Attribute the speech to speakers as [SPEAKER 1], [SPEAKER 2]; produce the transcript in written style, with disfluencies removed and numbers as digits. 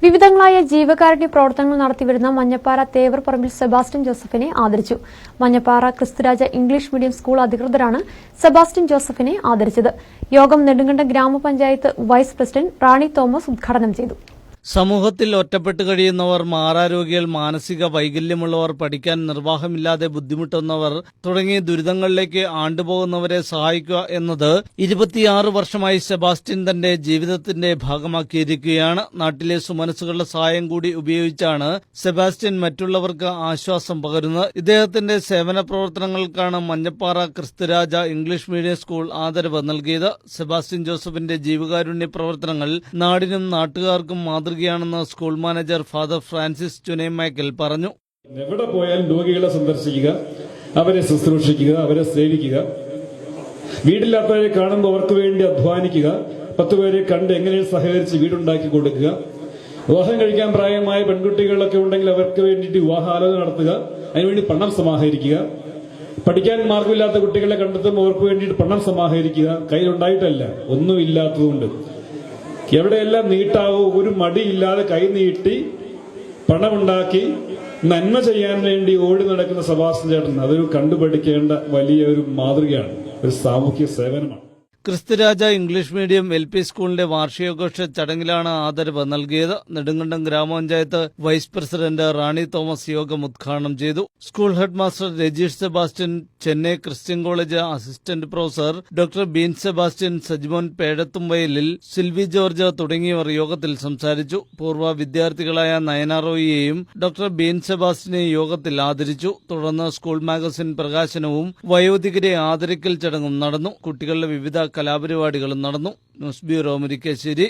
[SPEAKER 1] വിവിധങ്ങളായ ജീവകാരുണ്യ പ്രവർത്തനങ്ങൾ നടത്തിവരുന്ന മഞ്ഞപ്പാറ തേവർപറമ്പിൽ സെബാസ്റ്റ്യൻ ജോസഫിനെ ആദരിച്ചു. Manjappara Kristuraja English medium school അധികൃതരാണ് സെബാസ്റ്റ്യൻ ജോസഫിനെ ആദരിച്ചത്. യോഗം നെടുങ്കണ്ടം ഗ്രാമപഞ്ചായത്ത് വൈസ് പ്രസിഡന്റ് റാണി തോമസ് ഉദ്ഘാടനം ചെയ്തു.
[SPEAKER 2] സമൂഹത്തിൽ ഒറ്റപ്പെട്ട് കഴിയുന്നവർ, മാറാരോഗികൾ, മാനസിക വൈകല്യമുള്ളവർ, പഠിക്കാൻ നിർവാഹമില്ലാതെ ബുദ്ധിമുട്ടുന്നവർ തുടങ്ങിയ ദുരിതങ്ങളിലേക്ക് ആണ്ടുപോകുന്നവരെ സഹായിക്കുക എന്നത് 26 വർഷമായി സെബാസ്റ്റ്യൻ തന്റെ ജീവിതത്തിന്റെ ഭാഗമാക്കിയിരിക്കുകയാണ്. നാട്ടിലെ സുമനസ്സുകളുടെ സഹായം കൂടി ഉപയോഗിച്ചാണ് സെബാസ്റ്റ്യൻ മറ്റുള്ളവർക്ക് ആശ്വാസം പകരുന്നത്. ഇദ്ദേഹത്തിന്റെ സേവന പ്രവർത്തനങ്ങൾക്കാണ് Manjappara Kristuraja English medium school ആദരവ് നൽകിയത്. സെബാസ്റ്റ്യൻ ജോസഫിന്റെ ജീവകാരുണ്യ പ്രവർത്തനങ്ങൾ നാടിനും നാട്ടുകാർക്കും മാതൃകയാണെന്ന് സ്കൂൾ മാനേജർ ഫാദർ ഫ്രാൻസിസ് ചുനേമൈക്കൽ പറഞ്ഞു.
[SPEAKER 3] എവിടെ പോയാലും രോഗികളെ സന്ദർശിക്കുക, അവരെ ശുശ്രൂഷിക്കുക, അവരെ സേവിക്കുക, വീടില്ലാത്തവരെ കാണുമ്പോൾ അവർക്ക് വേണ്ടി അധ്വാനിക്കുക, 10 പേരെ കണ്ട് എങ്ങനെ സഹകരിച്ച് വീടുണ്ടാക്കി കൊടുക്കുക, വിവാഹം കഴിക്കാൻ പ്രായമായ പെൺകുട്ടികളൊക്കെ ഉണ്ടെങ്കിൽ അവർക്ക് വേണ്ടിയിട്ട് വിവാഹാലോചന നടത്തുക, അതിനുവേണ്ടി പണം സമാഹരിക്കുക, പഠിക്കാൻ മാർഗമില്ലാത്ത കുട്ടികളെ കണ്ടെത്തുമ്പോൾ അവർക്ക് വേണ്ടിയിട്ട് പണം സമാഹരിക്കുക. കയ്യിലുണ്ടായിട്ടല്ല, ഒന്നുമില്ലാത്തതുകൊണ്ട് എവിടെയെല്ലാം നീട്ടാവോ ഒരു മടിയില്ലാതെ കൈ നീട്ടി പണമുണ്ടാക്കി നന്മ ചെയ്യാൻ വേണ്ടി ഓടി നടക്കുന്ന സെബാസ്റ്റ്യൻ ചേട്ടൻ അതൊരു കണ്ടുപഠിക്കേണ്ട വലിയ ഒരു മാതൃകയാണ്, ഒരു സാമൂഹ്യ സേവനമാണ്.
[SPEAKER 2] ക്രിസ്തുരാജ ഇംഗ്ലീഷ് മീഡിയം LP സ്കൂളിന്റെ വാർഷികാഘോഷ ചടങ്ങിലാണ് ആദരവ് നൽകിയത്. നെടുങ്കണ്ടം ഗ്രാമപഞ്ചായത്ത് വൈസ് പ്രസിഡന്റ് റാണി തോമസ് യോഗം ഉദ്ഘാടനം ചെയ്തു. School head master Rajeesh Sebastian, Chennai Christian college assistant professor doctor Bean Sebastian, Sajimon Pedathumvayalil, Silvy George തുടങ്ങിയവർ യോഗത്തിൽ സംസാരിച്ചു. പൂർവ്വ വിദ്യാർത്ഥികളായ നയന റോയിയെയും ഡോക്ടർ ബീൻ സെബാസ്റ്റ്യനെയും യോഗത്തിൽ ആദരിച്ചു. തുടർന്ന് സ്കൂൾ മാഗസിൻ പ്രകാശനവും വയോധികരെ ആദരിക്കൽ ചടങ്ങും നടന്നു. കുട്ടികളുടെ വിവിധ കലാപരിപാടികളും നടന്നു. News bureau, Murickassery.